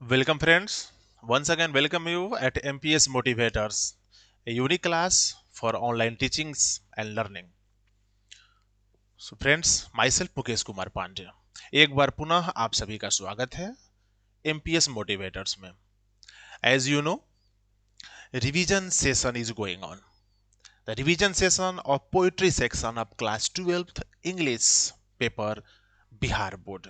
Welcome, friends. Once again, welcome you at MPS Motivators, a unique class for online teachings and learning. So, friends, myself Mukesh Kumar Pandey एक बार पुनः आप सभी का स्वागत है MPS Motivators में. As you know, revision session is going on. The revision session of poetry section of class 12th English paper Bihar board.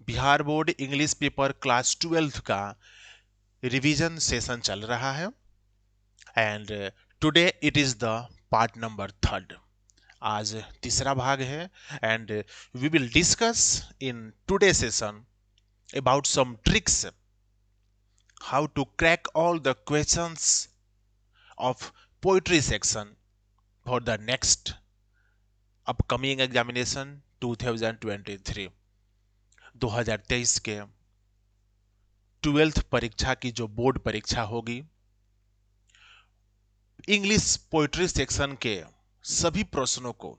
Bihar board English paper class 12 का revision session चल रहा है and today it is the part number 3rd. आज तीसरा भाग है and we will discuss in today session about some tricks how to crack all the questions of poetry section for the next upcoming examination 2023 2023 के 12th परीक्षा की जो board परीक्षा होगी इंग्लिश पोएट्री सेक्शन के सभी प्रश्नों को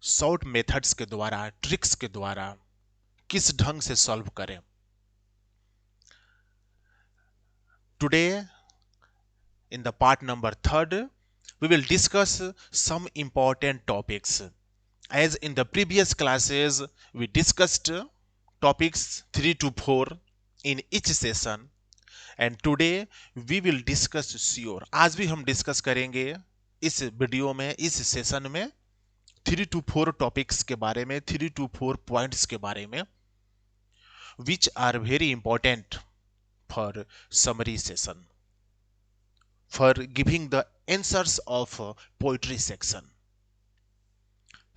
शॉर्ट मेथड्स के द्वारा ट्रिक्स के द्वारा किस ढंग से सॉल्व करें. Today in the part number 3rd we will discuss some important topics. As in the previous classes we discussed topics 3 to 4 in each session and today we will discuss sure. आज भी हम discuss करेंगे इस video में इस session में 3 to 4 topics के बारे में 3 to 4 पॉइंट्स के बारे में which are very important for summary session for giving the answers of poetry section.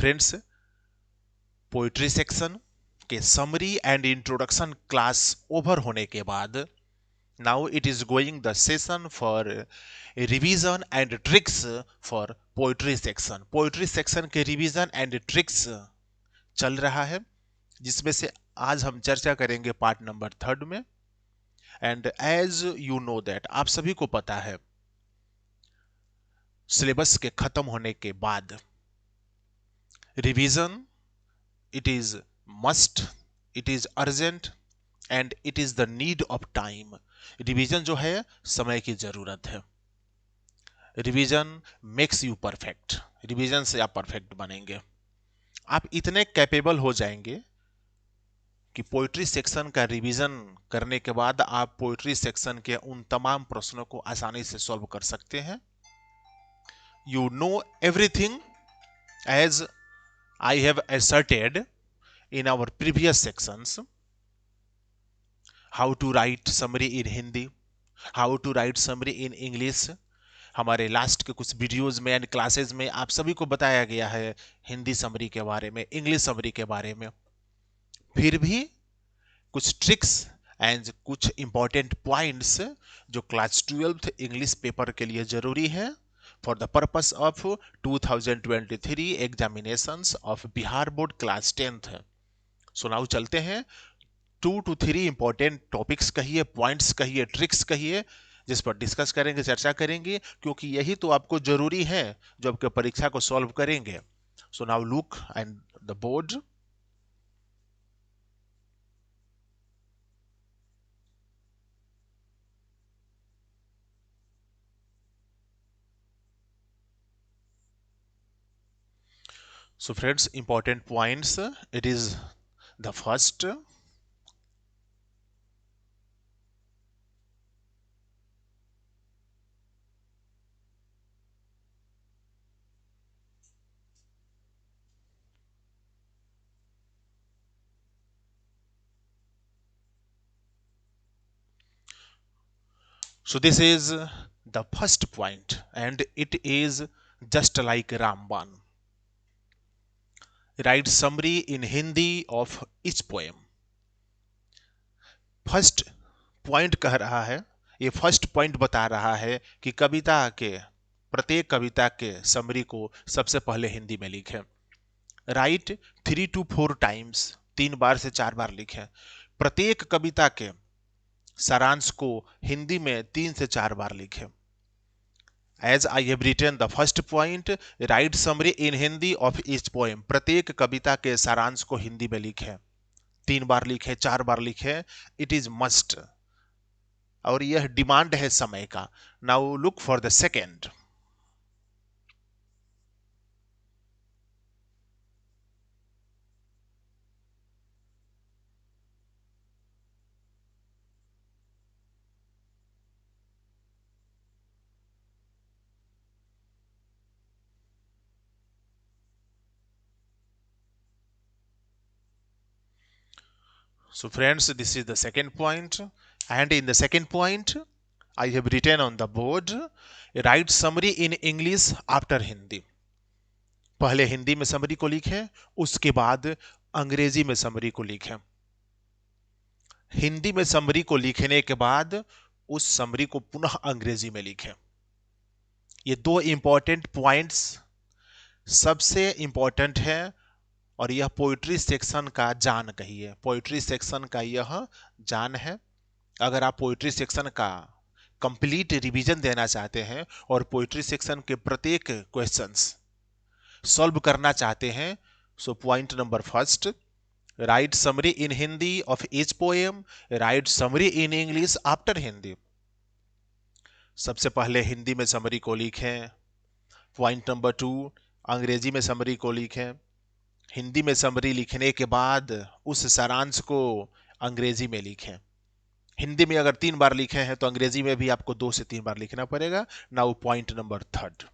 Friends, poetry section के summary and introduction class over होने के बाद now it is going the session for revision and tricks for poetry section. Poetry section के revision and tricks चल रहा है जिसमें से आज हम चर्चा करेंगे पार्ट नंबर 3rd में. And as you know that आप सभी को पता है सिलेबस के खत्म होने के बाद revision it is must, it is urgent and it is the need of time. Revision जो है समय की जरूरत है. Revision makes you perfect. Revision से आप परफेक्ट बनेंगे. आप इतने कैपेबल हो जाएंगे कि पोएट्री सेक्शन का रिवीजन करने के बाद आप पोएट्री सेक्शन के उन तमाम प्रश्नों को आसानी से सॉल्व कर सकते हैं. You know everything as I have asserted in our previous sections. How to write summary in Hindi, how to write summary in English. हमारे लास्ट के कुछ वीडियोस में एंड क्लासेस में आप सभी को बताया गया है हिंदी समरी के बारे में, इंग्लिश समरी के बारे में. फिर भी कुछ ट्रिक्स एंड कुछ इंपॉर्टेंट पॉइंट्स जो क्लास 12th इंग्लिश पेपर के लिए जरूरी है for the purpose of 2023 examinations of Bihar Board class 10th. So now चलते हैं 2 to 3 important topics कहिए, points कहिए, tricks कहिए जिस पर डिस्कस करेंगे, चर्चा करेंगे क्योंकि यही तो आपको जरूरी है जो आपके परीक्षा को सॉल्व करेंगे. So now look and the board. So friends, important points. It is the first. So this is the first point and it is just like Ramban. Write summary in Hindi of each poem. First point कह रहा है, ये first point बता रहा है कि कविता के प्रत्येक कविता के समरी को सबसे पहले हिंदी में लिखें. राइट 3 to 4 टाइम्स, 3 बार से 4 बार लिखें. प्रत्येक कविता के सारांश को हिंदी में 3 से 4 बार लिखें. As I have written the first point, write summary in Hindi of each poem. प्रत्येक कविता के सारांश को हिंदी में लिखें. 3 बार लिखे, 4 बार लिखे, इट इज मस्ट, और यह डिमांड है समय का। Now look for the second. So friends, this is the second point, and in the second point I have written on the board, write summary in English after Hindi। पहले हिंदी में summary को लिखें, उसके बाद अंग्रेजी में समरी को लिखें। हिंदी में समरी को लिखने के बाद उस समरी को पुनः अंग्रेजी में लिखें। ये दो इंपॉर्टेंट पॉइंट्स सबसे इंपॉर्टेंट है, और यह पोइट्री सेक्शन का जान कहिए, पोइट्री सेक्शन का यह जान है। अगर आप पोइट्री सेक्शन का कंप्लीट रिवीजन देना चाहते हैं और पोइट्री सेक्शन के प्रत्येक क्वेश्चंस सॉल्व करना चाहते हैं, so point number first, right summary in Hindi of each poem, right summary in English after Hindi. सबसे पहले हिंदी में समरी को लिखें। पॉइंट नंबर टू, अंग्रेजी में समरी को लिखें। हिंदी में समरी लिखने के बाद उस सारांश को अंग्रेजी में लिखें। हिंदी में अगर 3 बार लिखे हैं तो अंग्रेजी में भी आपको 2 से 3 बार लिखना पड़ेगा। Now point number third,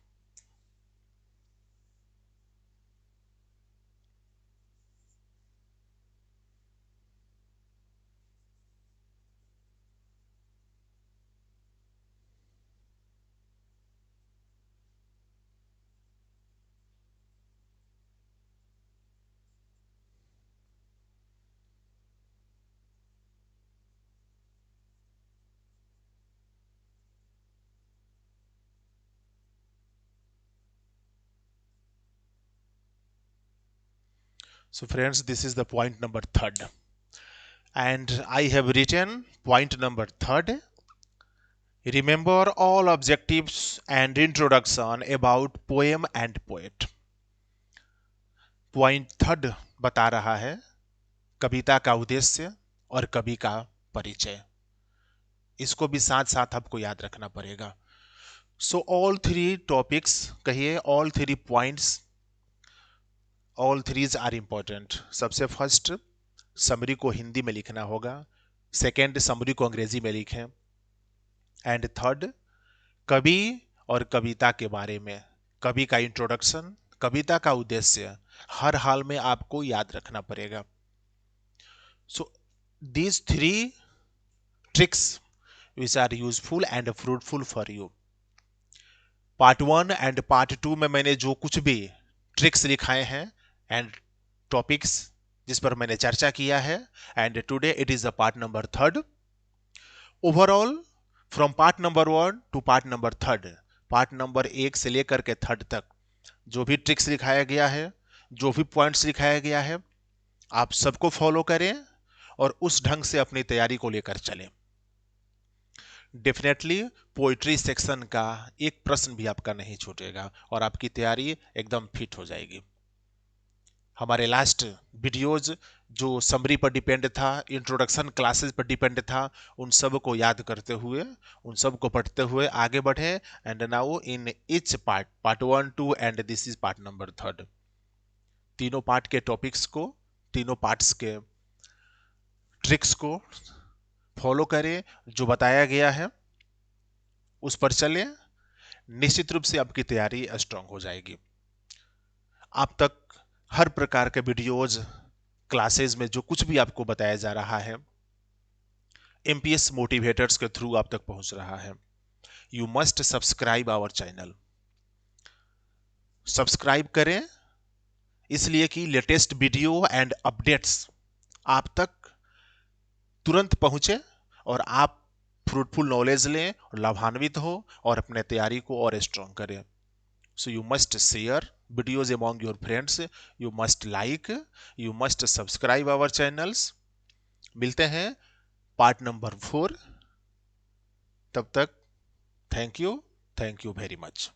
so friends, this is the point number third, and I have written point number third, remember all objectives and introduction about poem and poet। Point third बता रहा है कविता का उद्देश्य और कवि का परिचय। इसको भी साथ साथ आपको याद रखना पड़ेगा। सो ऑल थ्री टॉपिक्स कहिए, all three points, all threes are important. सबसे फर्स्ट, समरी को हिंदी में लिखना होगा। सेकेंड, समरी को अंग्रेजी में लिखें। एंड थर्ड, कवि और कविता के बारे में, कवि का इंट्रोडक्शन, कविता का उद्देश्य हर हाल में आपको याद रखना पड़ेगा। So these three tricks which are useful and fruitful for you। Part 1 and part 2 में मैंने जो कुछ भी ट्रिक्स लिखाए हैं एंड टॉपिक्स जिस पर मैंने चर्चा किया है, and today it is the part number third. Overall from part number 1 to part number third, part number 1 से लेकर के थर्ड तक जो भी ट्रिक्स लिखाया गया है, जो भी पॉइंट्स लिखाया गया है, आप सबको फॉलो करें और उस ढंग से अपनी तैयारी को लेकर चलें। डेफिनेटली पोइट्री सेक्शन का एक प्रश्न भी आपका नहीं छूटेगा और आपकी तैयारी एकदम फिट हो जाएगी। हमारे लास्ट वीडियोज जो समरी पर डिपेंड था, इंट्रोडक्शन क्लासेस पर डिपेंड था, उन सब को याद करते हुए, उन सब को पढ़ते हुए आगे बढ़े। And now in each part, part 1 2 and this is part number third, तीनों पार्ट के टॉपिक्स को, तीनों पार्ट्स के ट्रिक्स को फॉलो करें, जो बताया गया है उस पर चलें। निश्चित रूप से आपकी तैयारी स्ट्रांग हो जाएगी। आप तक हर प्रकार के वीडियोज, क्लासेस में जो कुछ भी आपको बताया जा रहा है, एमपीएस मोटिवेटर्स के थ्रू आप तक पहुंच रहा है। You must subscribe our channel. Subscribe करें इसलिए कि लेटेस्ट वीडियो एंड अपडेट्स आप तक तुरंत पहुंचे और आप फ्रूटफुल नॉलेज लें और लाभान्वित हो और अपने तैयारी को और स्ट्रांग करें। So you must share videos among your friends, you must like, you must subscribe our channels। मिलते हैं पार्ट नंबर 4, तब तक थैंक यू वेरी मच।